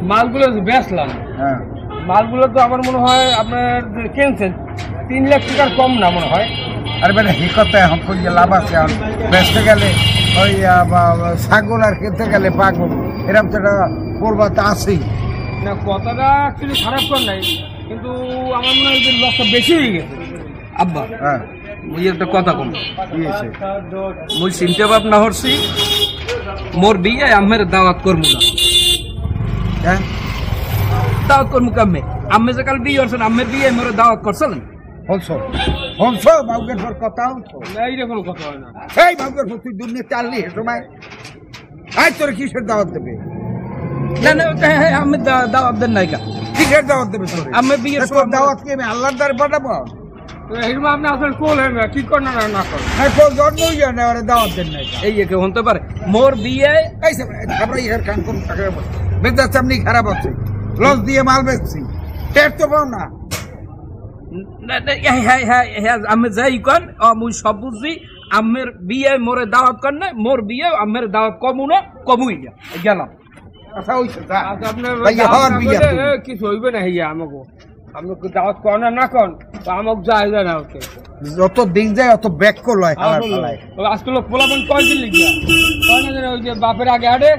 মালগুলো বেচলাম। হ্যাঁ মালগুলো তো আমার মনে হয় আপনার কিনছেন 3 লাখ টাকার কম না মনে হয়। আরে বেটা হিকতে এখন কইলে লাভ আছে, এখন বেচতে গেলে ওই ছাগল আর খেতে গেলে পাগল, এরকম তো একটা পড়বা তা আছেই না। কথাটা অ্যাকচুয়ালি খারাপ কর নাই, কিন্তু আমার মনে হয় যে লসটা বেশি হয়ে গেছে। আব্বা হ্যাঁ মুই একটা কথা কম, কি হয়েছে? মুই চিন্তা ভাবনা করছি মোর বিয়ে আমের দাওয়াত করবো না। হ্যাঁ দাওয়াত করবো কামে আম্মে যে কাল বিয়ে করছেন, আম্মের বিয়ে মোর দাওয়াত করছেন। হলছো বাউকের পর কথা হলছো, এইরকম কথা হয় না। এই বাউকের পর তুই দুনিয়া চাললি এ সময় আজ তোর কিসের দাওয়াত দেবে? না না আমি দাওয়াত দেন নাই কা, কিসের দাওয়াত দেবে তোর? আম্মের বিয়ে তোর দাওয়াত কি আমি আল্লাহর দ্বারে পাঠাবো? এইরকম আপনি আসলে কোল হয়ে কি কর না না কর তোর জন্মই জানে ওরা দাওয়াত দেন নাই। এই একে হতে পারে মোর বিয়ে। এই আমরা ইহার কান কোন টাকা বেজার সামনে খারাপ আছে, লস দিয়ে মাল বেচছি, টেট তো পাও না। আমি যাই কন মুই সব বুঝছি। আমের বিয়ে মোরে দাওয়াত কর না, মোর বিয়ে আমের দাওয়াত কমু না, কমুই না গেলাম। আচ্ছা ওই আপনার কিছু হইবে না হইয়া আমাকে, আমাকে দাওয়াত কর না কন আমাকে যায় না ওকে। যত দিন যায় অত ব্যাক করলো আজকাল পোলাপন কয়দিন লিখিয়া ওই যে বাপের আগে আড়ে